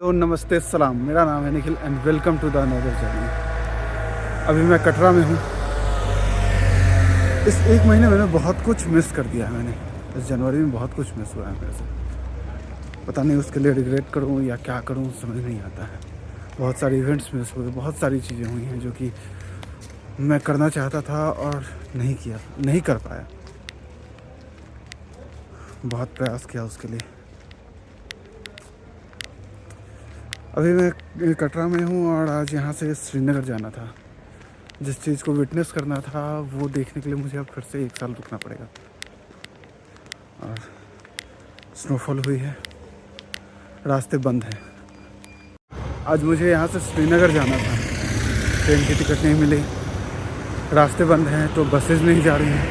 तो नमस्ते सलाम, मेरा नाम है Nikhil and welcome to the another journey. अभी मैं कटरा में हूँ। इस एक महीने में मैंने बहुत कुछ मिस कर दिया है। मैंने इस जनवरी में बहुत कुछ मिस हुआ है मेरे से। पता नहीं उसके लिए रिग्रेट करूँ या क्या करूँ, समझ नहीं आता है। बहुत सारे इवेंट्स मिस हुए, बहुत सारी चीज़ें हुई हैं जो कि मैं करना चाहता था और नहीं कर पाया। बहुत प्रयास किया उसके लिए। अभी मैं कटरा में हूँ और आज यहाँ से श्रीनगर जाना था। जिस चीज़ को विटनेस करना था वो देखने के लिए मुझे अब फिर से 1 साल रुकना पड़ेगा। और स्नोफॉल हुई है, रास्ते बंद हैं। आज मुझे यहाँ से श्रीनगर जाना था, ट्रेन की टिकट नहीं मिली, रास्ते बंद हैं तो बसेज नहीं जा रही हैं।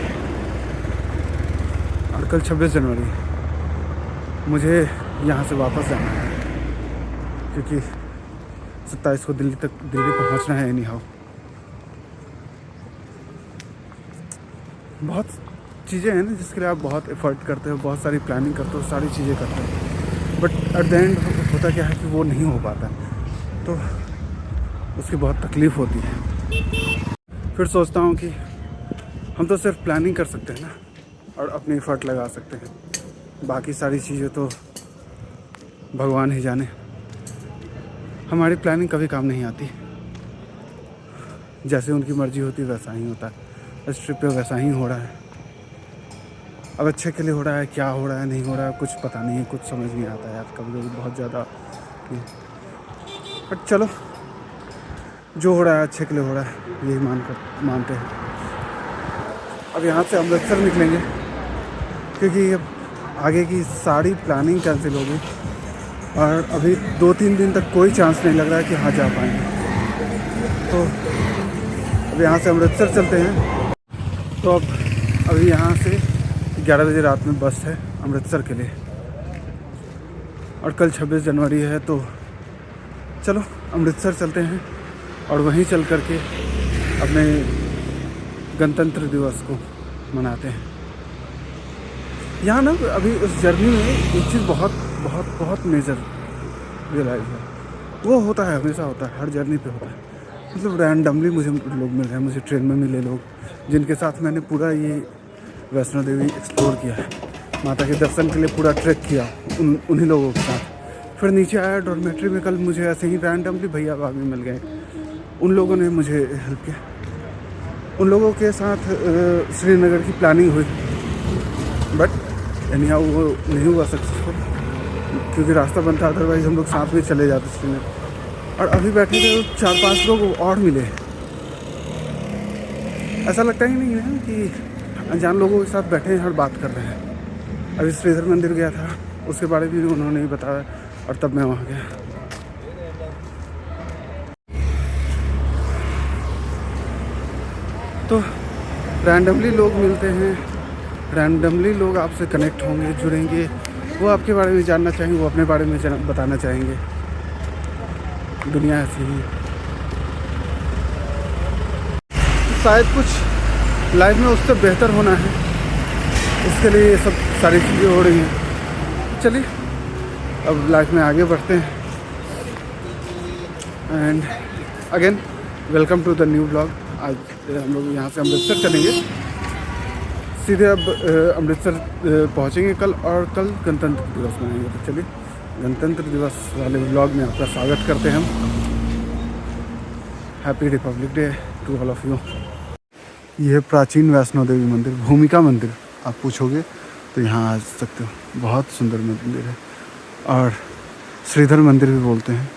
और कल 26 जनवरी मुझे यहाँ से वापस जाना है क्योंकि 27 को दिल्ली पहुँचना है। एनी हाउ बहुत चीज़ें हैं ना जिसके लिए आप बहुत एफर्ट करते हो, बहुत सारी प्लानिंग करते हो, सारी चीज़ें करते हो, बट एट द एंड होता क्या है कि वो नहीं हो पाता, तो उसकी बहुत तकलीफ़ होती है। फिर सोचता हूँ कि हम तो सिर्फ प्लानिंग कर सकते हैं ना और अपनी एफर्ट लगा सकते हैं, बाकी सारी चीज़ें तो भगवान ही जाने। हमारी प्लानिंग कभी काम नहीं आती, जैसे उनकी मर्ज़ी होती वैसा ही होता है। इस ट्रिप पे वैसा ही हो रहा है। अब अच्छे के लिए हो रहा है, क्या हो रहा है नहीं हो रहा है कुछ पता नहीं है, कुछ समझ नहीं आता है यार। कभी कभी बहुत ज़्यादा, बट चलो जो हो रहा है अच्छे के लिए हो रहा है, यही मानते हैं। अब यहाँ से अमृतसर निकलेंगे क्योंकि अब आगे की सारी प्लानिंग कैंसिल हो गई और अभी 2-3 दिन तक कोई चांस नहीं लग रहा है कि हाँ जा पाएंगे। तो अब यहाँ से अमृतसर चलते हैं। तो अब अभी यहाँ से 11 बजे रात में बस है अमृतसर के लिए और कल 26 जनवरी है, तो चलो अमृतसर चलते हैं और वहीं चल कर के अपने गणतंत्र दिवस को मनाते हैं। यहाँ ना अभी उस जर्नी में एक चीज़ बहुत बहुत बहुत मेजर रियलाइज है। वो होता है, हमेशा होता है, हर जर्नी पे होता है। मतलब रैंडमली मुझे लोग मिल रहे हैं, मुझे ट्रेन में मिले लोग जिनके साथ मैंने पूरा ये वैष्णो देवी एक्सप्लोर किया है, माता के दर्शन के लिए पूरा ट्रैक किया उन्हीं लोगों के साथ। फिर नीचे आया डॉर्मेट्री में, कल मुझे ऐसे ही रैंडमली भैया भाभी मिल गए, उन लोगों ने मुझे हेल्प किया। उन लोगों के साथ श्रीनगर की प्लानिंग हुई, बट एनी हाउ वो नहीं हुआ सक्सेसफुल क्योंकि रास्ता बंद था। अदरवाइज़ हम लोग साथ में चले जाते श्रीनगर। और अभी बैठे थे तो 4-5 लोग और मिले। ऐसा लगता ही नहीं है कि अनजान लोगों के साथ बैठे हैं और बात कर रहे हैं। अभी श्रीधर मंदिर गया था, उसके बारे में भी उन्होंने ही बताया और तब मैं वहाँ गया। तो रैंडमली लोग मिलते हैं, रैंडमली लोग आपसे कनेक्ट होंगे, जुड़ेंगे, वो आपके बारे में जानना चाहेंगे, वो अपने बारे में बताना चाहेंगे। दुनिया ऐसी ही। शायद कुछ लाइफ में उससे बेहतर होना है, इसके लिए ये सब सारी चीज़ें हो रही हैं। चलिए अब लाइफ में आगे बढ़ते हैं। And again welcome to the new blog. आज हम लोग यहाँ से अमृतसर चलेंगे, सीधे अब अमृतसर पहुँचेंगे कल, और कल गणतंत्र दिवस मनाएंगे। तो चलिए गणतंत्र दिवस वाले ब्लॉग में आपका स्वागत करते हैं हम। Happy republic day to all of you. यह प्राचीन वैष्णो देवी मंदिर, भूमिका मंदिर आप पूछोगे तो यहाँ आ सकते हो। बहुत सुंदर मंदिर है और श्रीधर मंदिर भी बोलते हैं।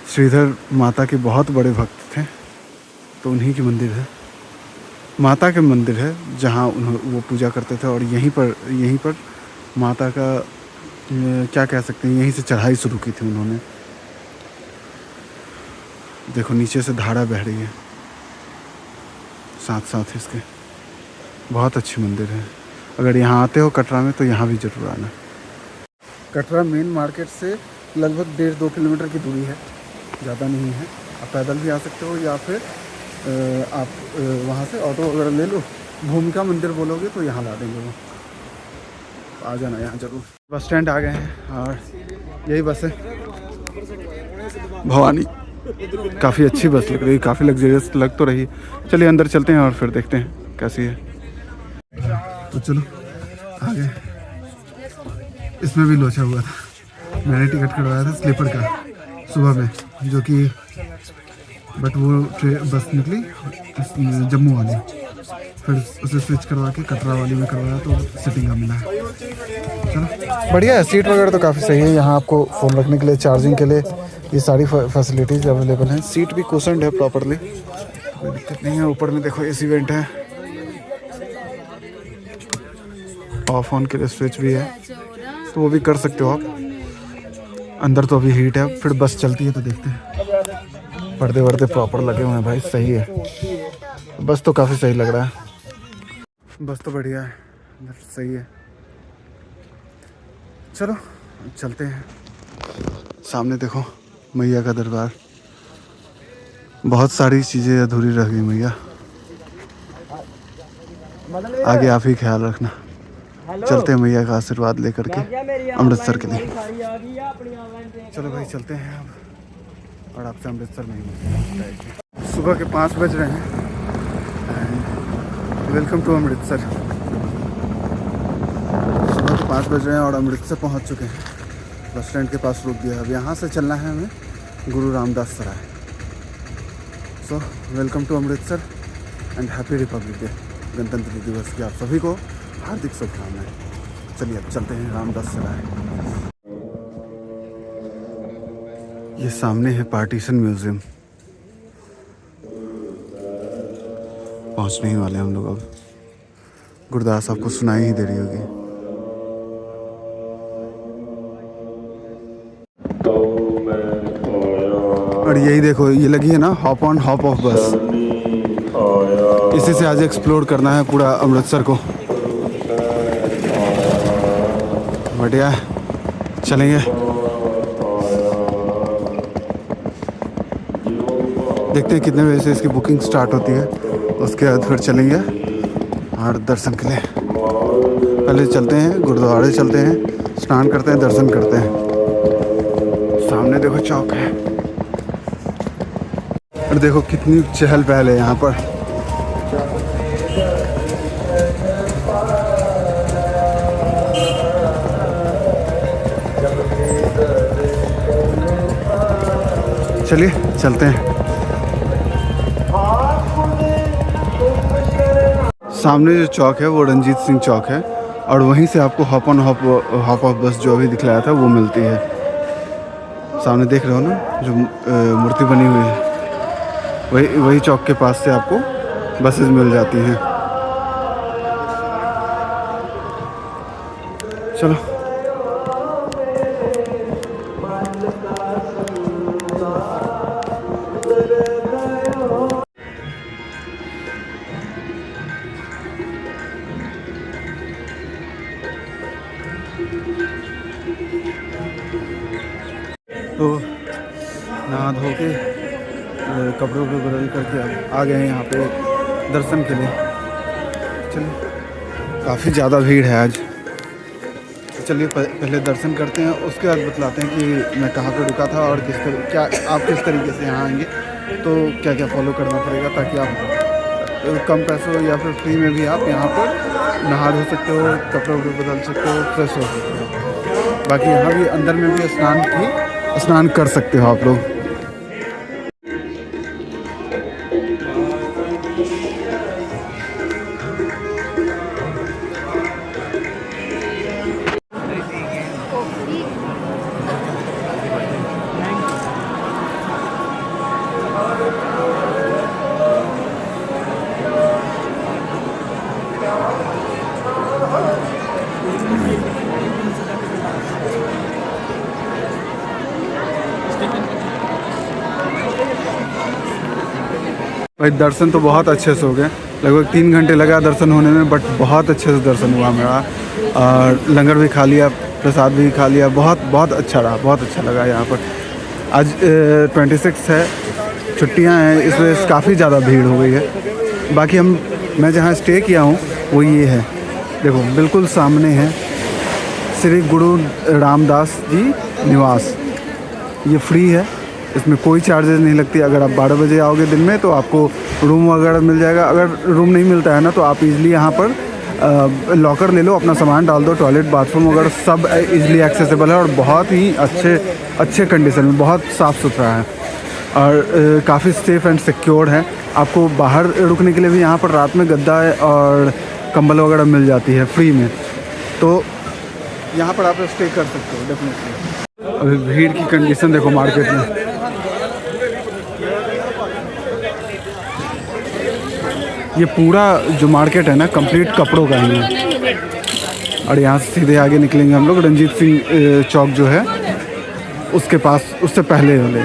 श्रीधर माता के बहुत बड़े भक्त थे, तो उन्हीं की मंदिर है, माता के मंदिर है जहाँ वो पूजा करते थे। और यहीं पर माता का क्या कह सकते हैं, यहीं से चढ़ाई शुरू की थी उन्होंने। देखो नीचे से धारा बह रही है साथ साथ इसके। बहुत अच्छी मंदिर है। अगर यहाँ आते हो कटरा में तो यहाँ भी जरूर आना। कटरा मेन मार्केट से लगभग 1.5-2 किलोमीटर की दूरी है, ज़्यादा नहीं है। आप पैदल भी आ सकते हो या फिर आप वहाँ से ऑटो वगैरह ले लो, भूमिका मंदिर बोलोगे तो यहाँ ला देंगे वो। आ जाना यहाँ ज़रूर। बस स्टैंड आ गए हैं और यही बस है भवानी। काफ़ी अच्छी बस लग रही है, काफ़ी लग्जरियस लग तो रही है। चलिए अंदर चलते हैं और फिर देखते हैं कैसी है। तो चलो आगे। इसमें भी लोचा हुआ था। मैंने टिकट करवाया था स्लीपर का सुबह में, जो कि बट वो बस निकली जम्मू वाली, फिर उसे स्विच करवा के कटरा वाली में करवाया तो सिटिंग का मिला है। चलो बढ़िया है। सीट वगैरह तो काफ़ी सही है। यहाँ आपको फ़ोन रखने के लिए, चार्जिंग के लिए ये सारी फैसिलिटीज़ अवेलेबल हैं। सीट भी कुशन्ड है प्रॉपरली, कोई दिक्कत नहीं है। ऊपर में देखो एसी वेंट है, ऑफ ऑन के लिए स्विच भी है, तो वो भी कर सकते हो आप। अंदर तो अभी हीट है, फिर बस चलती है तो देखते हैं। पर्दे वर्दे प्रॉपर लगे हुए हैं भाई, सही है। बस तो काफ़ी सही लग रहा है, बस तो बढ़िया है, सही है। चलो चलते हैं। सामने देखो मैया का दरबार, बहुत सारी चीज़ें अधूरी रह गई मैया, आगे आप ही ख्याल रखना। चलते हैं मैया का आशीर्वाद लेकर के अमृतसर के लिए। चलो भाई चलते हैं अब, और आपसे अमृतसर में ही। सुबह के 5 बज रहे हैं एंड वेलकम टू अमृतसर। सुबह के 5 बज रहे हैं और अमृतसर पहुंच चुके हैं। बस स्टैंड के पास रुक गया। अब यहाँ से चलना है हमें Guru Ramdas Sarai. So welcome to Amritsar and happy republic day. गणतंत्र दिवस की आप सभी को हार्दिक शुभकामनाएं। चलिए अब चलते हैं रामदास सराय। ये सामने है पार्टीशन म्यूजियम। पहुंचने ही वाले हम लोग अब। गुरदास आपको सुनाई ही दे रही होगी। और यही देखो, ये लगी है ना हॉप ऑन हॉप ऑफ बस, इसी से आज एक्सप्लोर करना है पूरा अमृतसर को। बढ़िया, चलेंगे। देखते हैं कितने बजे से इसकी बुकिंग स्टार्ट होती है, उसके बाद फिर चलेंगे और दर्शन के लिए। पहले चलते हैं गुरुद्वारे, चलते हैं, स्नान करते हैं, दर्शन करते हैं। सामने देखो चौक है, और देखो कितनी चहल पहल है यहाँ पर। चलिए चलते हैं। सामने जो चौक है वो रंजीत सिंह चौक है, और वहीं से आपको हॉप ऑन हॉप ऑफ बस जो अभी दिखलाया था वो मिलती है। सामने देख रहे हो ना जो मूर्ति बनी हुई है, वही चौक के पास से आपको बसेस मिल जाती हैं। चलो तो नहा धो के कपड़ों को बदल करके आ गए हैं यहाँ पे दर्शन के लिए। चलिए काफ़ी ज़्यादा भीड़ है आज, तो चलिए पहले दर्शन करते हैं, उसके बाद बतलाते हैं कि मैं कहाँ पे रुका था और आप किस तरीके से यहाँ आएंगे, तो क्या क्या फॉलो करना पड़ेगा ताकि आप कम पैसों या फिर फ्री में भी आप यहाँ पर नहा धो सकते हो, कपड़े वपड़े बदल सकते हो, फ्रेश हो सकते हो। बाकी यहाँ भी अंदर में भी स्नान कर सकते हो आप लोग। भाई दर्शन तो बहुत अच्छे से हो गए, लगभग 3 घंटे लगा दर्शन होने में, बट बहुत अच्छे से दर्शन हुआ मेरा। और लंगर भी खा लिया, प्रसाद भी खा लिया, बहुत अच्छा रहा, बहुत अच्छा लगा यहाँ पर। आज 26 है, छुट्टियाँ हैं, इस वजह से काफ़ी ज़्यादा भीड़ हो गई है। बाकी मैं जहाँ स्टे किया हूँ वो ये है, देखो बिल्कुल सामने है श्री गुरु रामदास जी निवास, ये फ्री है, इसमें कोई चार्जेस नहीं लगती। अगर आप 12 बजे आओगे दिन में तो आपको रूम वगैरह मिल जाएगा। अगर रूम नहीं मिलता है ना तो आप इजीली यहाँ पर लॉकर ले लो, अपना सामान डाल दो, टॉयलेट बाथरूम वगैरह सब इजीली एक्सेसिबल है और बहुत ही अच्छे कंडीशन में, बहुत साफ़ सुथरा है और काफ़ी सेफ़ एंड सिक्योर है। आपको बाहर रुकने के लिए भी यहाँ पर रात में गद्दा और कंबल वगैरह मिल जाती है फ्री में, तो यहाँ पर आप स्टे कर सकते हो डेफिनेटली। अभी भीड़ की कंडीशन देखो मार्केट में। ये पूरा जो मार्केट है ना कंप्लीट कपड़ों का ही है और यहाँ से सीधे आगे निकलेंगे हम लोग रंजीत सिंह चौक जो है उसके पास, उससे पहले वाले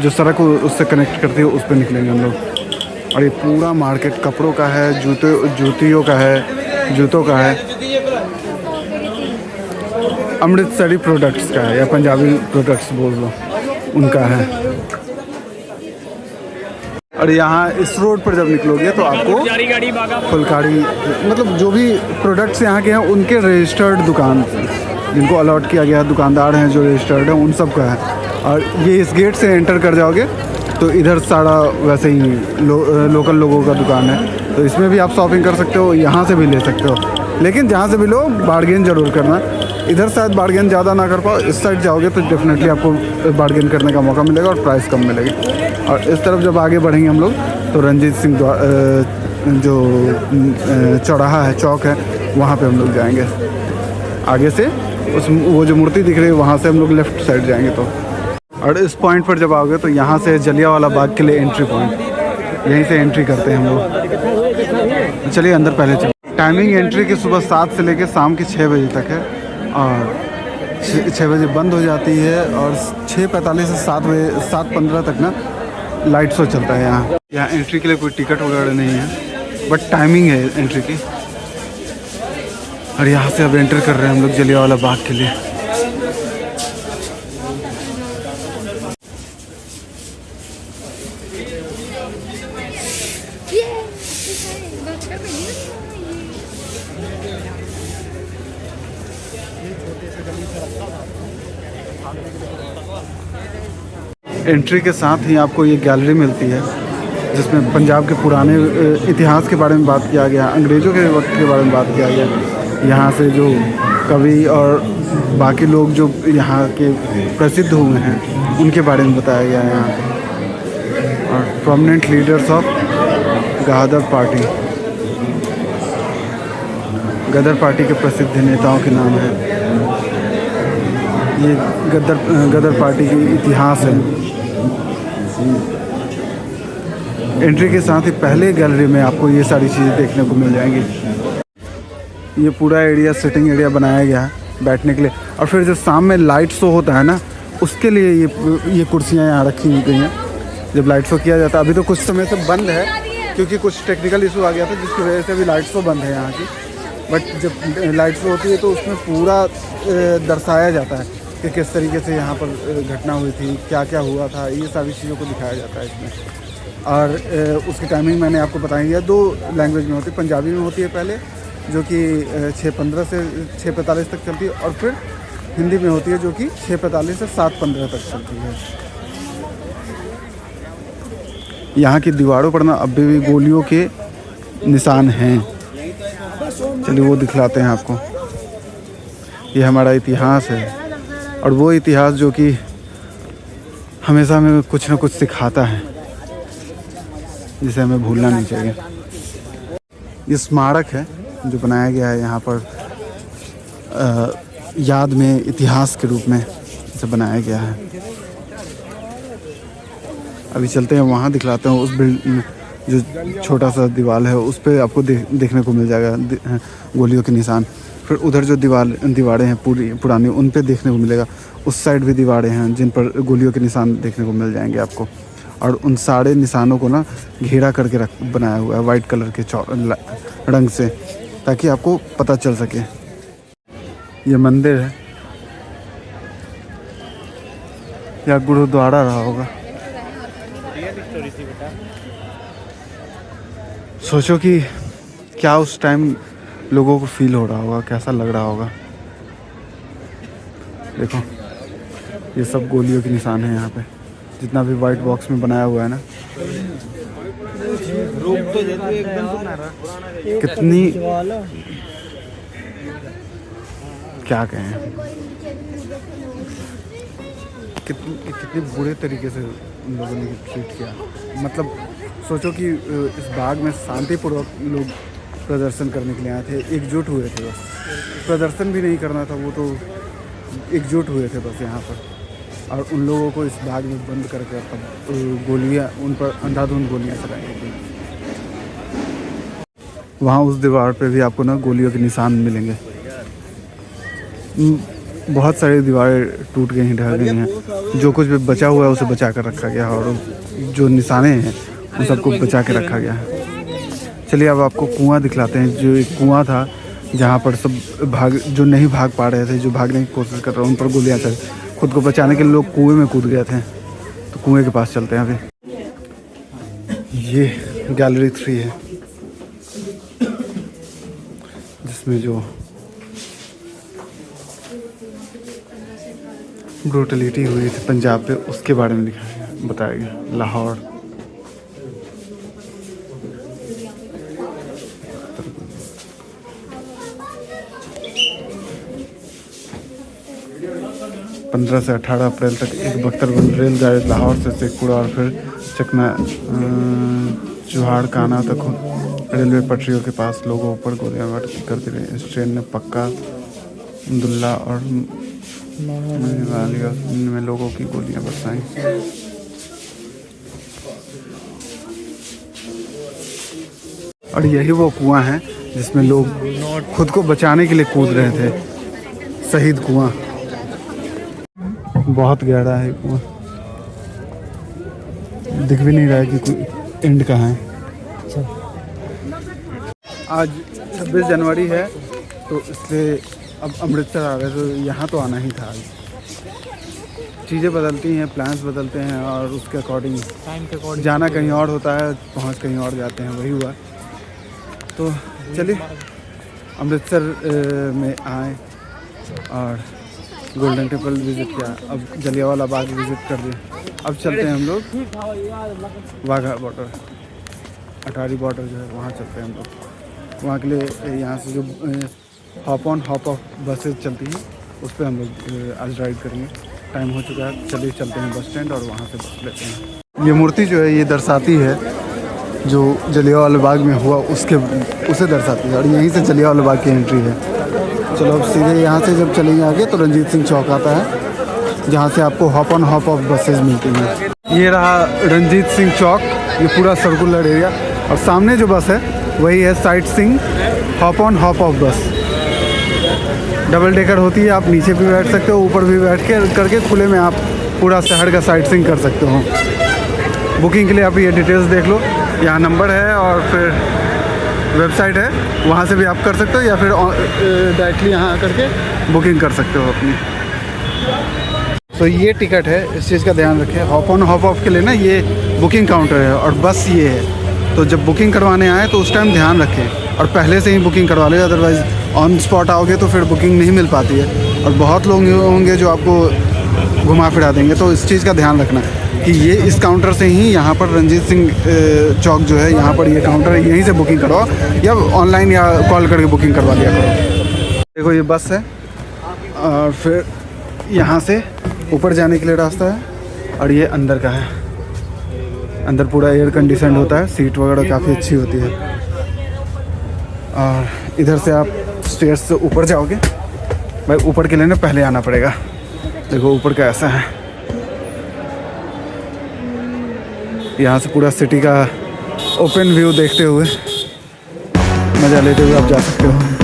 जो सड़क को उससे कनेक्ट करती है उस पर निकलेंगे हम लोग। और ये पूरा मार्केट कपड़ों का है, जूतियों का है, जूतों का है, अमृतसरी प्रोडक्ट्स का है या पंजाबी प्रोडक्ट्स बोल लो उनका है। और यहाँ इस रोड पर जब निकलोगे तो आपको फुलकारी मतलब जो भी प्रोडक्ट्स यहाँ के हैं उनके रजिस्टर्ड दुकान जिनको अलॉट किया गया दुकानदार हैं जो रजिस्टर्ड हैं उन सब का है। और ये इस गेट से एंटर कर जाओगे तो इधर सारा वैसे ही लोकल लोगों का दुकान है, तो इसमें भी आप शॉपिंग कर सकते हो, यहाँ से भी ले सकते हो। लेकिन जहाँ से भी लो बार्गेन ज़रूर करना। इधर शायद बार्गेन ज़्यादा ना कर पाओ, इस साइड जाओगे तो डेफिनेटली आपको बार्गेन करने का मौका मिलेगा और प्राइस कम मिलेगी। और इस तरफ जब आगे बढ़ेंगे हम लोग तो रंजीत सिंह जो चौराहा है, चौक है, वहाँ पे हम लोग जाएंगे। आगे से वो जो मूर्ति दिख रही है वहाँ से हम लोग लेफ़्ट साइड जाएंगे तो। और इस पॉइंट पर जब आओगे तो यहाँ से जलियांवाला बाग के लिए एंट्री पॉइंट, यहीं से एंट्री करते हैं हम लोग। चलिए अंदर पहले चलिए। टाइमिंग एंट्री की सुबह 7 से लेकर शाम के 6 बजे तक है और 6 बजे बंद हो जाती है और 6:45 से 7:15 तक ना लाइट शो चलता है। यहाँ एंट्री के लिए कोई टिकट वगैरह नहीं है बट टाइमिंग है एंट्री की। और यहाँ से अब एंटर कर रहे हैं हम लोग जलियांवाला बाग के लिए। एंट्री के साथ ही आपको ये गैलरी मिलती है जिसमें पंजाब के पुराने इतिहास के बारे में बात किया गया, अंग्रेज़ों के वक्त के बारे में बात किया गया। यहाँ से जो कवि और बाकी लोग जो यहाँ के प्रसिद्ध हुए हैं उनके बारे में बताया गया है यहाँ। और prominent leaders of Ghadar party के प्रसिद्ध नेताओं के नाम है। ये गदर पार्टी की इतिहास है। एंट्री के साथ ही पहले गैलरी में आपको ये सारी चीज़ें देखने को मिल जाएंगी। ये पूरा एरिया सिटिंग एरिया बनाया गया है बैठने के लिए। और फिर जो शाम में लाइट शो होता है ना उसके लिए ये कुर्सियाँ यहाँ रखी गई हैं जब लाइट शो किया जाता है। अभी तो कुछ समय से बंद है क्योंकि कुछ टेक्निकल इशू आ गया था जिसकी वजह से अभी लाइट शो बंद है यहाँ की। बट जब लाइट शो होती है तो उसमें पूरा दर्शाया जाता है कि किस तरीके से यहाँ पर घटना हुई थी, क्या क्या हुआ था, ये सारी चीज़ों को दिखाया जाता है इसमें। और उसकी टाइमिंग मैंने आपको बताई है, 2 लैंग्वेज में होती है। पंजाबी में होती है पहले जो कि 6:15 से 6:45 तक चलती है और फिर हिंदी में होती है जो कि 6:45 से 7:15 तक चलती है। यहाँ की दीवारों पर ना अभी भी गोलियों के निशान हैं। चलिए वो दिखलाते हैं आपको। ये हमारा इतिहास है और वो इतिहास जो कि हमेशा हमें कुछ ना कुछ सिखाता है जिसे हमें भूलना नहीं चाहिए। ये स्मारक है जो बनाया गया है यहाँ पर याद में, इतिहास के रूप में इसे बनाया गया है। अभी चलते हैं वहाँ दिखलाते हैं। उस बिल्डिंग जो छोटा सा दीवार है उस पर आपको देखने को मिल जाएगा गोलियों के निशान। फिर उधर जो दीवारें हैं पुरानी उन पे देखने को मिलेगा। उस साइड भी दीवारें हैं जिन पर गोलियों के निशान देखने को मिल जाएंगे आपको। और उन सारे निशानों को ना घेरा करके बनाया हुआ है वाइट कलर के रंग से ताकि आपको पता चल सके। ये मंदिर है या गुरुद्वारा रहा होगा। सोचो कि क्या उस टाइम लोगों को फील हो रहा होगा, कैसा लग रहा होगा। देखो ये सब गोलियों के निशान हैं यहाँ पे, जितना भी वाइट बॉक्स में बनाया हुआ है ना। कितनी क्या कहें, कितने बुरे तरीके से उन लोगों ने ट्रीट किया। मतलब सोचो कि इस बाग में शांतिपूर्वक लोग प्रदर्शन करने के लिए आए थे, एकजुट हुए थे। बस प्रदर्शन भी नहीं करना था, वो तो एकजुट हुए थे बस यहाँ पर, और उन लोगों को इस बाग में बंद करके तब गोलियाँ, उन पर अंधाधुंध गोलियाँ चलाई गई। वहाँ उस दीवार पे भी आपको ना गोलियों के निशान मिलेंगे। बहुत सारी दीवारें टूट गई हैं, ढह गई हैं। जो कुछ भी बचा हुआ है उसे बचा कर रखा गया है, और जो निशाने हैं उन सबको बचा के रखा गया है। चलिए अब आपको कुआं दिखलाते हैं। जो एक कुआं था जहाँ पर सब जो नहीं भाग पा रहे थे, जो भागने की कोशिश कर रहे हैं, उन पर गोलियाँ चल, खुद को बचाने के लिए लोग कुएं में कूद गए थे। तो कुएं के पास चलते हैं अभी। ये गैलरी 3 है, जिसमें जो ब्रूटलिटी हुई थी पंजाब पे, उसके बारे में दिखाया गया, बताया गया। लाहौर, पंद्रह से 18 अप्रैल तक एक बख्तरबंद रेलगाड़ी लाहौर से शेखपुरा और फिर चकना चुहाड़ काना तक रेलवे पटरियों के पास लोगों पर गोलियां करती रही। इस ट्रेन ने पक्का, दुल्ला और में लोगों की गोलियां बरसाई। और यही वो कुआं है जिसमें लोग खुद को बचाने के लिए कूद रहे थे। शहीद कुआं, बहुत गहरा है कुआं, दिख भी नहीं रहा है कि कोई एंड कहाँ है। आज 26 जनवरी है, तो इसलिए अब अमृतसर आ गए, तो यहाँ तो आना ही था। आज चीज़ें बदलती हैं, प्लान्स बदलते हैं, और उसके अकॉर्डिंग जाना कहीं और होता है, पहुँच कहीं और जाते हैं। वही हुआ। तो चलिए अमृतसर में आए और गोल्डन टेम्पल विज़िट किया, अब जलियांवाला बाग विज़िट कर दिए। अब चलते हैं हम लोग वाघा बॉर्डर, अटारी बॉर्डर जो है वहाँ चलते हैं हम लोग। वहाँ के लिए यहाँ से जो hop on hop off buses चलती हैं, उस पर हम लोग आज राइड करेंगे। टाइम हो चुका है, चलिए चलते हैं बस स्टैंड और वहाँ से बस लेते हैं। ये मूर्ति जो है ये दर्शाती है जो जलियांवाला बाग में हुआ, उसे दर्शाती है, और यहीं से जलियांवाला बाग की एंट्री है। चलो अब सीधे यहाँ से जब चलेंगे आगे तो रंजीत सिंह चौक आता है, जहाँ से आपको hop on hop off buses मिलती हैं। ये रहा रंजीत सिंह चौक, ये पूरा सर्कुलर एरिया, और सामने जो बस है वही है site Singh hop on hop off बस। डबल डेकर होती है, आप नीचे भी बैठ सकते हो, ऊपर भी बैठ के करके खुले में आप पूरा शहर का साइट सीइंग कर सकते हो। बुकिंग के लिए आप ये डिटेल्स देख लो, यहाँ नंबर है और फिर वेबसाइट है, वहाँ से भी आप कर सकते हो, या फिर डायरेक्टली यहाँ आकर के बुकिंग कर सकते हो अपनी। तो ये टिकट है, इस चीज़ का ध्यान रखें। हॉप ऑन हॉप ऑफ के लिए ना ये बुकिंग काउंटर है, और बस ये है। तो जब बुकिंग करवाने आए तो उस टाइम ध्यान रखें और पहले से ही बुकिंग करवा लें, अदरवाइज़ ऑन स्पॉट आओगे तो फिर बुकिंग नहीं मिल पाती है, और बहुत लोग होंगे जो आपको घुमा फिरा देंगे। तो इस चीज़ का ध्यान रखना कि ये इस काउंटर से ही, यहाँ पर रंजीत सिंह चौक जो है, यहाँ पर ये काउंटर है, यहीं से बुकिंग करवाओ, या ऑनलाइन या कॉल करके बुकिंग करवा लिया करो। देखो ये बस है, और फिर यहाँ से ऊपर जाने के लिए रास्ता है, और ये अंदर का है। अंदर पूरा एयर कंडीशन होता है, सीट वगैरह काफ़ी अच्छी होती है। और इधर से आप स्टेयर्स से ऊपर जाओगे। भाई ऊपर के लिए ना पहले आना पड़ेगा। देखो ऊपर का ऐसा है, यहाँ से पूरा सिटी का ओपन व्यू देखते हुए, मज़ा लेते हुए आप जा सकते हो।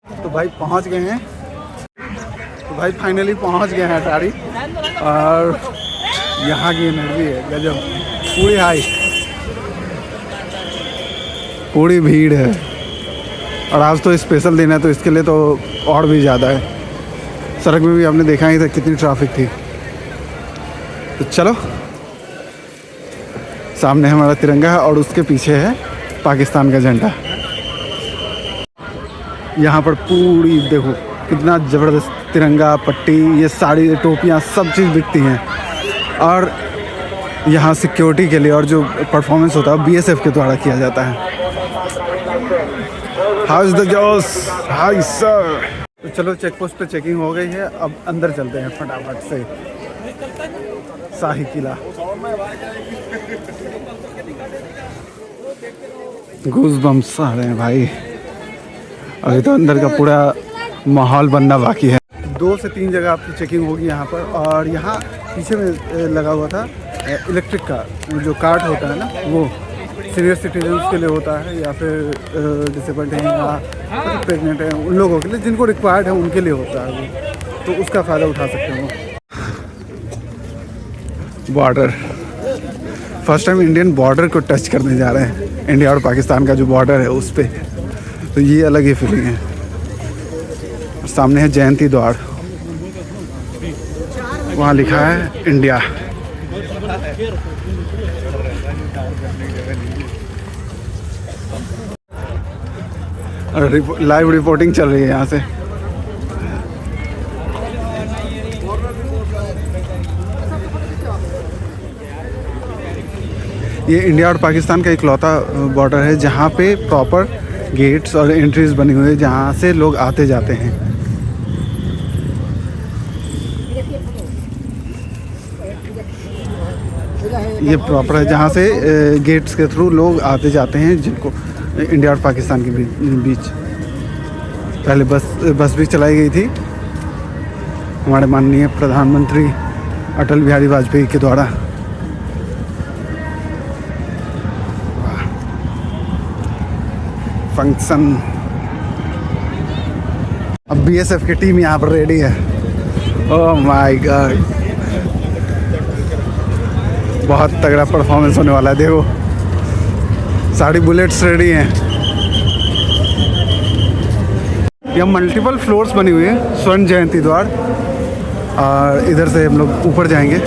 तो भाई पहुंच गए हैं, तो भाई फाइनली पहुंच गए हैं अटारी। और यहाँ की एनर्जी है गजब, पूरी हाई, पूरी भीड़ है। और आज तो स्पेशल दिन है तो इसके लिए तो और भी ज़्यादा है। सड़क में भी आपने देखा ही था कितनी ट्रैफिक थी। तो चलो, सामने हमारा तिरंगा है और उसके पीछे है पाकिस्तान का झंडा। यहाँ पर पूरी देखो कितना ज़बरदस्त तिरंगा, पट्टी, ये साड़ी, टोपियाँ, सब चीज़ बिकती हैं। और यहाँ सिक्योरिटी के लिए और जो परफॉर्मेंस होता है बीएसएफ के द्वारा किया जाता है। हाउ इज़ द जोश, हाय सर। तो चलो, चेक पोस्ट पे चेकिंग हो गई है, अब अंदर चलते हैं फटाफट से। शाही किला, गूज़बम्स आ रहे हैं भाई। अभी तो अंदर का पूरा माहौल बनना बाकी है। 2 से 3 जगह आपकी चेकिंग होगी यहाँ पर। और यहाँ पीछे में लगा हुआ था इलेक्ट्रिक का जो कार्ड होता है ना, वो सीनियर सिटीजन्स के लिए होता है, या फिर डिसेबल्ड हैं या प्रेग्नेंट हैं, उन लोगों के लिए जिनको रिक्वायर्ड है उनके लिए होता है वो, तो उसका फ़ायदा उठा सकते हो। Border, first time Indian border को टच करने जा रहे हैं, इंडिया और पाकिस्तान का जो बॉर्डर है उस पर। तो ये अलग ही फीलिंग है। और सामने है जयंती द्वार, वहाँ लिखा है इंडिया। और लाइव रिपोर्टिंग चल रही है यहाँ से। ये इंडिया और पाकिस्तान का इकलौता बॉर्डर है जहाँ पे प्रॉपर गेट्स और एंट्रीज बनी हुई है जहाँ से लोग आते जाते हैं। ये प्रॉपर है जहाँ से गेट्स के थ्रू लोग आते जाते हैं, जिनको इंडिया और पाकिस्तान के बीच। पहले बस भी चलाई गई थी हमारे माननीय प्रधानमंत्री अटल बिहारी वाजपेयी के द्वारा। फंक्शन, अब बीएसएफ की टीम यहाँ पर रेडी है। ओह माय गॉड, बहुत तगड़ा परफॉर्मेंस होने वाला है। देखो सारी बुलेट्स रेडी हैं। यह मल्टीपल फ्लोर्स बनी हुई है स्वर्ण जयंती द्वार। और इधर से हम लोग ऊपर जाएंगे।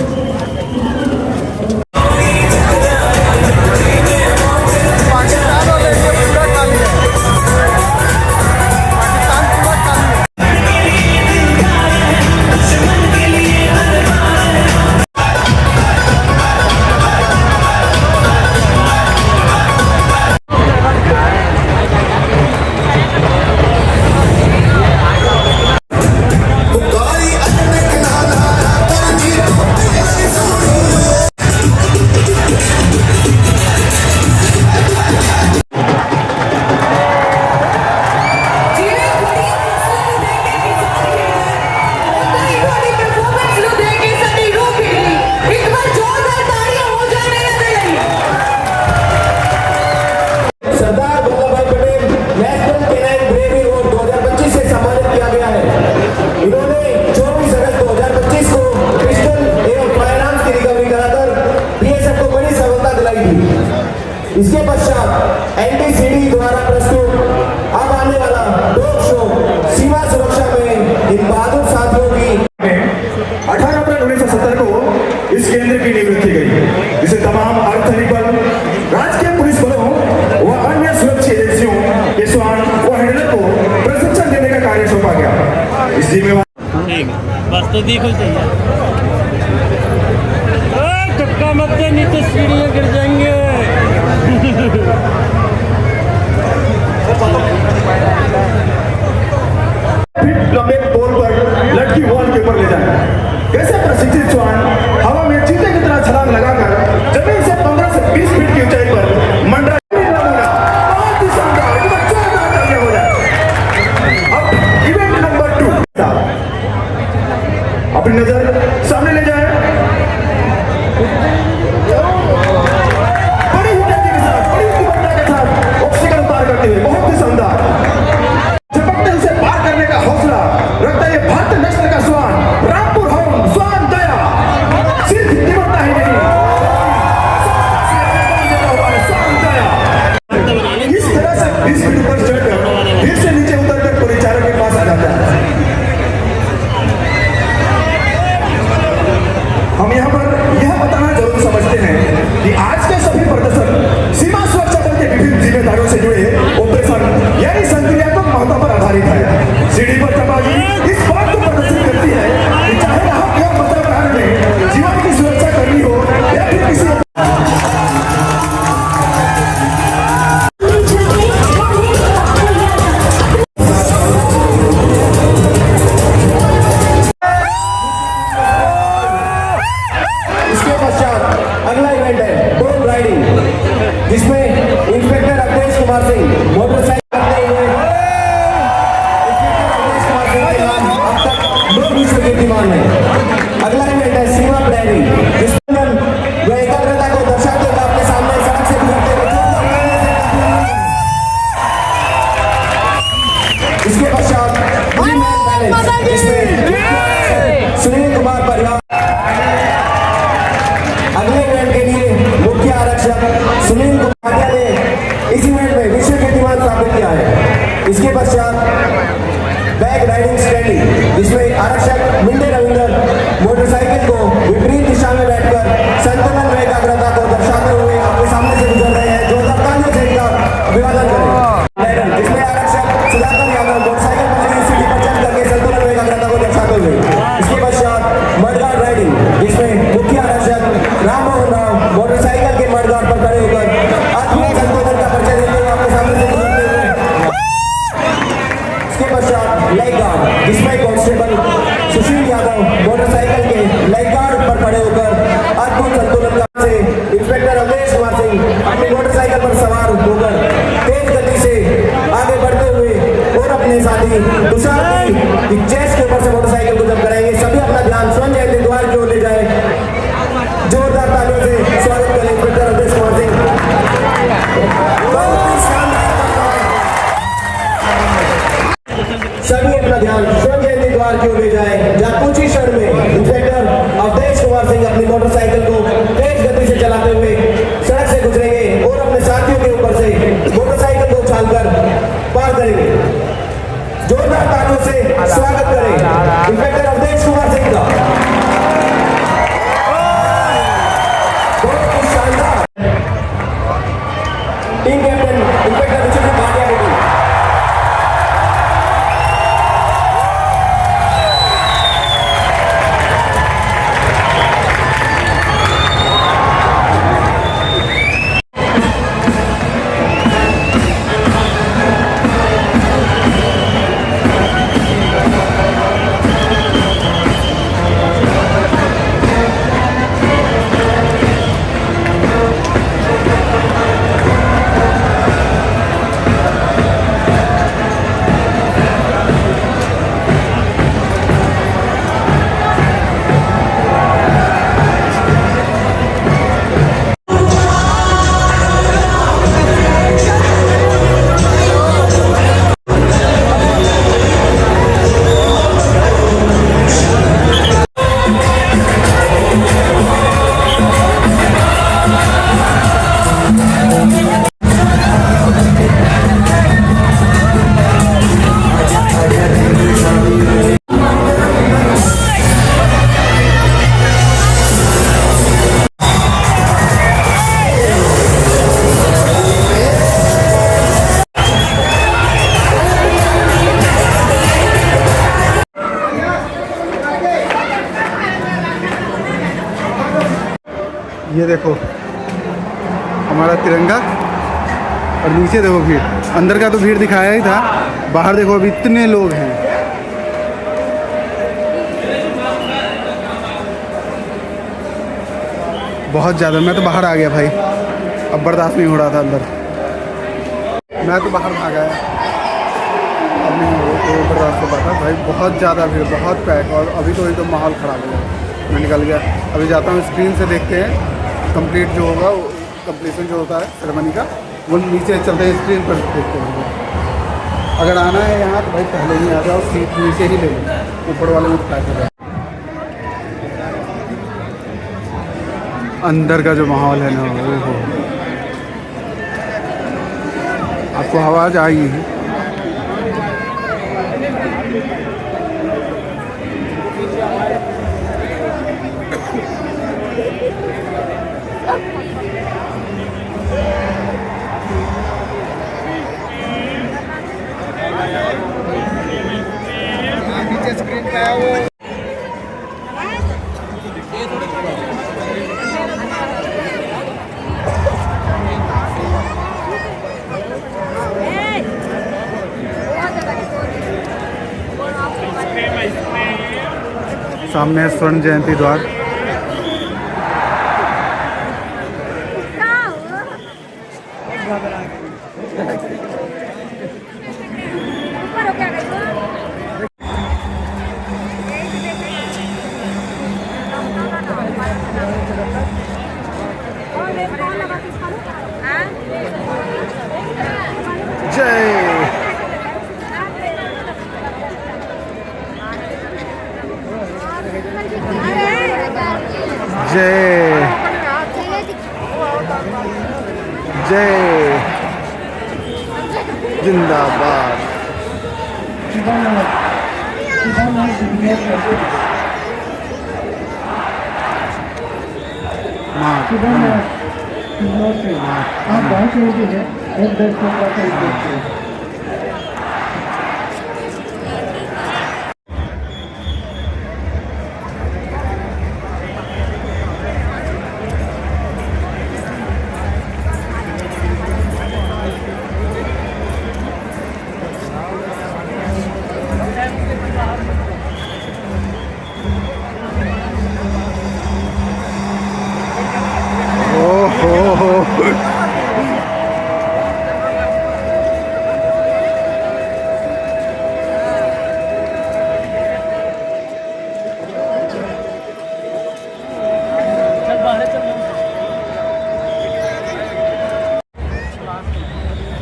इसके पश्चात एनटीसीडी द्वारा प्रस्तुत अब आने वाला डॉग शो सीमा सुरक्षा में इन बहादुर साथियों की 18 अप्रैल 1970 को इस केंद्र की नींव रखी गई। तमाम अर्धसैनिक बल, राजकीय पुलिस बलों व अन्य सुरक्षा एजेंसियों के स्वान व हैंडलर को प्रशिक्षण देने का कार्य सौंपा गया। इस जिम्मेवारी ठीक बस तो देखो चाहिए धक्का मत दे नहीं तो सीढ़ियाँ गिर जाएंगे। लंबे पोल पर लटकी वॉल के ऊपर ले जाए। कैसे प्रशिक्षित जवान हवा में चीते की तरह छलांग लगाकर जमीन से 15 से 20 फीट की ऊंचाई पर मंडरा बहुत ही शानदार हो जाए। अब इवेंट नंबर 2 अपनी नजर सामने ले जाए। बड़ी ही तेजी के साथ, बड़ी ही तीव्रता के साथ ऑब्स्टिकल पार करते हुए बहुत ही शानदार झपकते उसे पार करने का हौसला रखता है भारतीय नस्ल का स्वान रामपुर होम स्वान दया। सिर्फ तीव्रता ही नहीं, स्वान दया इस तरह से 20 फीट ऊपर चढ़कर फिर से नीचे उतरकर परिचारक के पास आ जाता है। हम यहाँ पर यह बताना जरूर समझते हैं कि आज के सभी प्रदर्शन सीमा सुरक्षा बल के विभिन्न जिम्मेदारियों से जुड़े ऑपरेशन यानी संक्रियात्मक महत्व पर आधारित है। सीढ़ी पर टपाली इस बात को प्रदर्शित करती है कि चाहे राहत या बचाव कार्य में जीवन की सुरक्षा करनी हो या फिर किसी अगला इवेंट है ड्रोन राइडिंग, जिसमें इंस्पेक्टर अवधेश कुमार सिंह मोटरसाइकिल करते हुए इंस्पेक्टर अवधेश कुमार सिंह के नाम अब तक 2 विश्व कीर्तिमान है। अगला इवेंट है सीमा प्लानिंग, जिसमें वह एकाग्रता को दर्शाते हुए आपके सामने सड़क से गुजरते हुए इसके पश्चात बैलेंस, जिसमें सुनील कुमार परिवार। अगले इवेंट के लिए मुख्य आरक्षक सुनील कुमार ने इस इवेंट में विश्व कीर्तिमान स्थापित किया है। इसके पश्चात बैक राइडिंग स्टैंडिंग, जिसमें आरक्षक मिंडे रविंदर मोटरसाइकिल को विपरीत दिशा में बैठकर संतुलन व एकाग्रता को दर्शाते हुए आपके सामने से गुजर रहे हैं। जोरदार तालियों से इनका अभिवादन करें। जिसमें आरक्षक सुधाकर यादव मोटरसाइकिल पर लगी सीढ़ी पर चढ़ करके संतुलन व एकाग्रता को दर्शाते हुए। इसके पश्चात मडगार्ड राइडिंग, जिसमें मुख्य आरक्षक राममोहन राव मोटरसाइकिल के मडगार्ड पर खड़े होकर अद्भुत संतुलन का परिचय देते हुए आपके सामने से गुजरते हुए। इसके पश्चात लेग गार्ड, जिसमें कांस्टेबल सुशील यादव मोटरसाइकिल के लेग गार्ड पर खड़े होकर अद्भुत संतुलन का से इंस्पेक्टर अवधेश कुमार सिंह अपनी मोटरसाइकिल पर सवार होकर तेज गति से आगे बढ़ते हुए और अपने साथी तुषार की चेस्ट के ऊपर से मोटरसाइकिल को जब करेंगे। सभी अपना ध्यान स्वयं जयंती द्वार की ओर ले जाए। जोरदार तालियों से स्वागत करें इंस्पेक्टर अवधेश कुमार सिंह। सभी अपना ध्यान स्वयं जयंती द्वार की ओर ले जाए, जहाँ कुछ ही क्षण में इंस्पेक्टर अवधेश कुमार सिंह अपनी मोटरसाइकिल को तेज गति से चलाते हुए सड़क से गुजरेंगे और अपने साथियों के ऊपर से मोटरसाइकिल को उछालकर पार करेंगे। जोरदार तालियों से स्वागत करें इंस्पेक्टर अवधेश कुमार सिंह का। बहुत ही शानदार टीम कैप्टन इंस्पेक्टर विचित्र भाटिया रेड्डी। ये देखो हमारा तिरंगा, और नीचे देखो भीड़। अंदर का तो भीड़ दिखाया ही था, बाहर देखो अभी इतने लोग हैं। बहुत ज़्यादा। मैं तो बाहर आ गया भाई, अब बर्दाश्त नहीं हो रहा था अंदर। मैं तो बाहर भाग आया, अब नहीं बर्दाश्त हो पाता भाई। बहुत ज़्यादा भीड़, बहुत पैक, और अभी तो एकदम माहौल ख़राब हो गया। मैं निकल गया, अभी जाता हूँ स्क्रीन से देखते हैं कंप्लीट जो होगा, कंप्लीशन जो होता है सेरेमनी का, वो नीचे चलते हैं स्क्रीन पर देखते हैं। अगर आना है यहाँ तो भाई पहले ही आ जाओ, सीट नीचे ही ले लो, ऊपर वाले में पैक हो जाए। अंदर का जो माहौल है ना वो हो, आपको आवाज़ आई है। सामने है स्वर्ण जयंती द्वार। जय जय जिंदाबाद।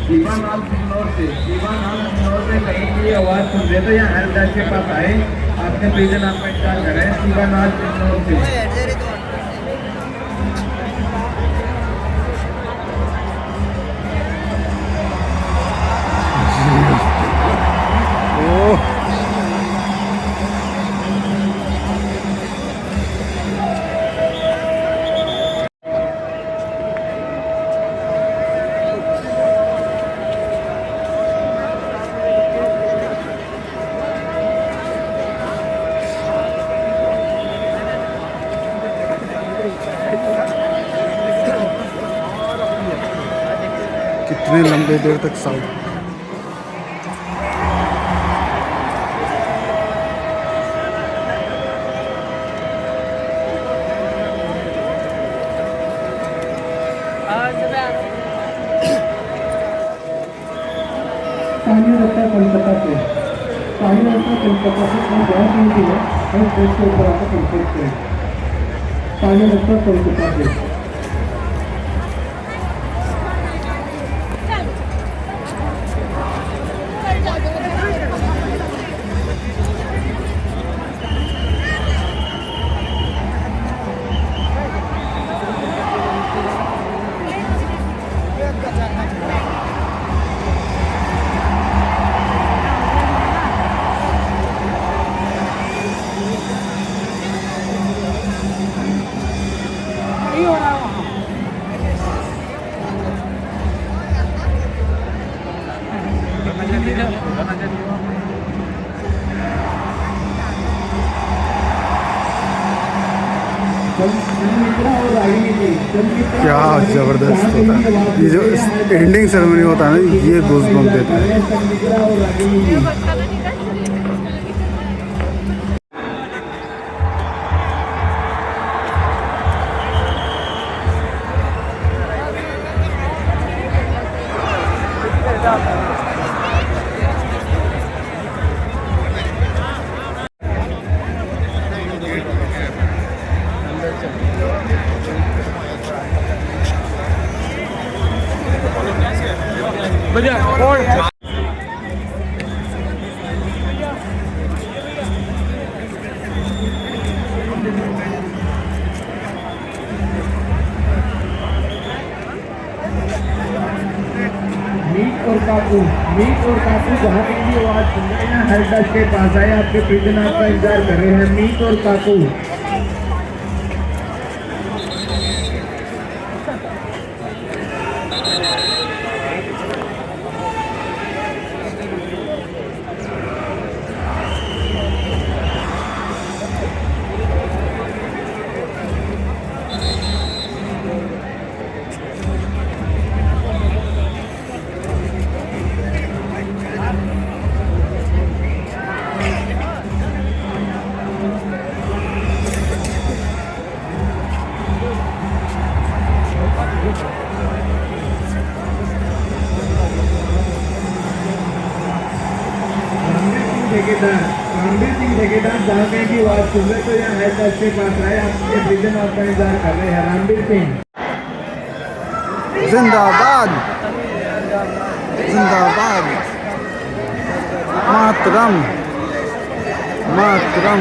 शिवानाल सिंगनौर से कहीं भी आवाज सुन रहे तो यहाँ हेल्प डेस्क के पास आए, आपने प्रेजेंट आपका इंतजार कर रहे हैं। शिवानाल सिंगनौर से कितने लंबे देर तक साउंड। स्थानीय रस्ता कोलकाता से, स्थानीय रस्ता कोलकाता से कोई बहुत नहीं है, हम ट्रेन के ऊपर आकर कंप्लीट करें। स्थानीय रस्ता कोलकाता से नहीं हो रहा क्या ज़बरदस्त होता है ये जो एंडिंग सेरेमनी होता है ना, ये गूज़बम्प देता है। मीट और काकू जहाँ पे भी आवाज सुन रहे हैं, हेल्प डेस्क के पास आए, आपके प्रिजन आपका इंतजार कर रहे हैं। मीट और काकू रणबीर सिंह ठेकेदार जहाँ कहीं की आवाज सुन रहे तो यहाँ हेल्प डेस्क के पास आए, आपके प्रिजन आपका इंतजार कर रहे हैं। रणबीर सिंह जिंदाबाद जिंदाबाद, मातरम मातरम।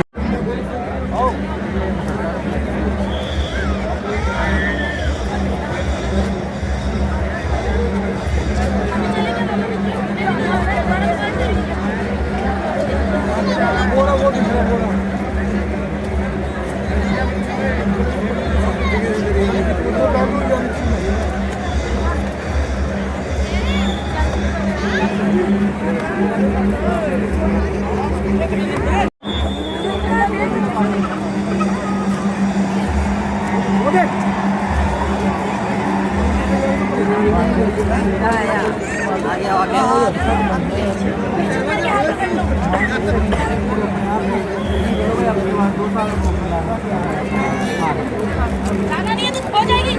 जाना नहीं है तो हो जाएगी।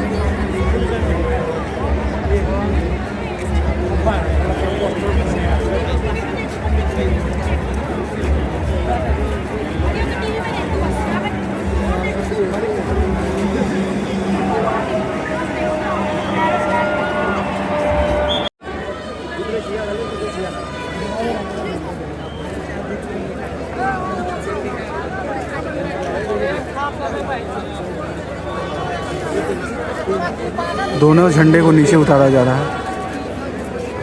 दोनों झंडे को नीचे उतारा जा रहा है।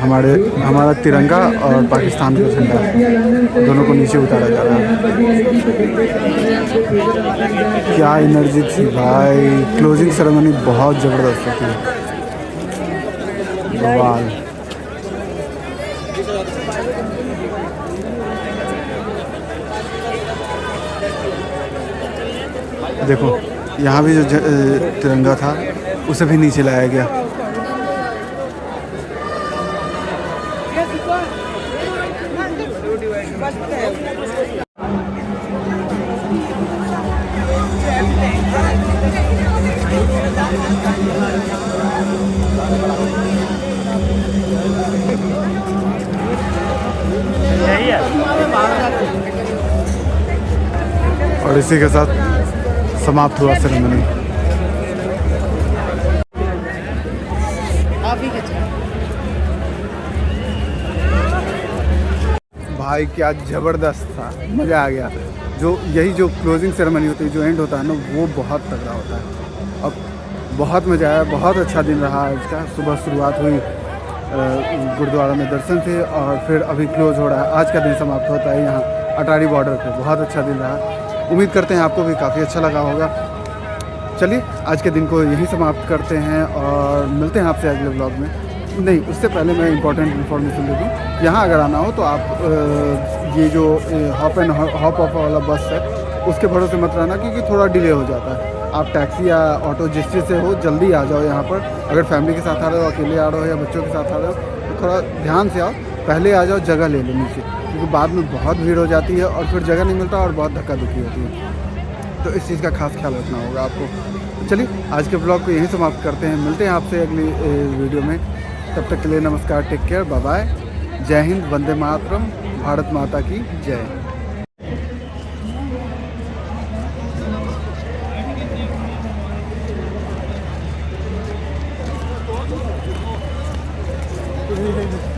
हमारा तिरंगा और पाकिस्तान का झंडा दोनों को नीचे उतारा जा रहा है। क्या एनर्जी थी भाई, क्लोजिंग सेरेमनी बहुत ज़बरदस्त थी। बवाल। देखो यहाँ भी जो तिरंगा था उसे भी नीचे लाया गया। और इसी के साथ समाप्त हुआ सेरेमनी। भाई क्या ज़बरदस्त था, मज़ा आ गया। जो क्लोजिंग सेरेमनी होती है, जो एंड होता है ना, वो बहुत तगड़ा होता है। अब बहुत मज़ा आया, बहुत अच्छा दिन रहा आज का। सुबह शुरुआत हुई गुरुद्वारा में दर्शन थे और फिर अभी क्लोज हो रहा है। आज का दिन समाप्त होता है यहाँ अटारी बॉर्डर पे। बहुत अच्छा दिन रहा, उम्मीद करते हैं आपको भी काफ़ी अच्छा लगा होगा। चलिए आज के दिन को यहीं समाप्त करते हैं और मिलते हैं आपसे अगले ब्लॉग में। नहीं, उससे पहले मैं इंपॉर्टेंट इन्फॉर्मेशन दे दूँ। यहाँ अगर आना हो तो आप ये जो हॉप ऑफ वाला बस है उसके भरोसे मत रहना, क्योंकि थोड़ा डिले हो जाता है। आप टैक्सी या ऑटो जिस चीज़ से हो जल्दी आ जाओ यहाँ पर। अगर फैमिली के साथ आ रहे हो, अकेले आ रहे हो या बच्चों के साथ आ रहे हो तो थोड़ा ध्यान से आओ, पहले आ जाओ, जगह ले लो नीचे, क्योंकि बाद में बहुत भीड़ हो जाती है और फिर जगह नहीं मिलता और बहुत धक्का धुक्की होती है। तो इस चीज़ का खास ख्याल रखना होगा आपको। चलिए आज के ब्लॉग को यहीं समाप्त करते हैं, मिलते हैं आपसे अगली वीडियो में। तब तक के लिए नमस्कार, टेक केयर, बाय बाय, जय हिंद, वंदे मातरम, भारत माता की जय। है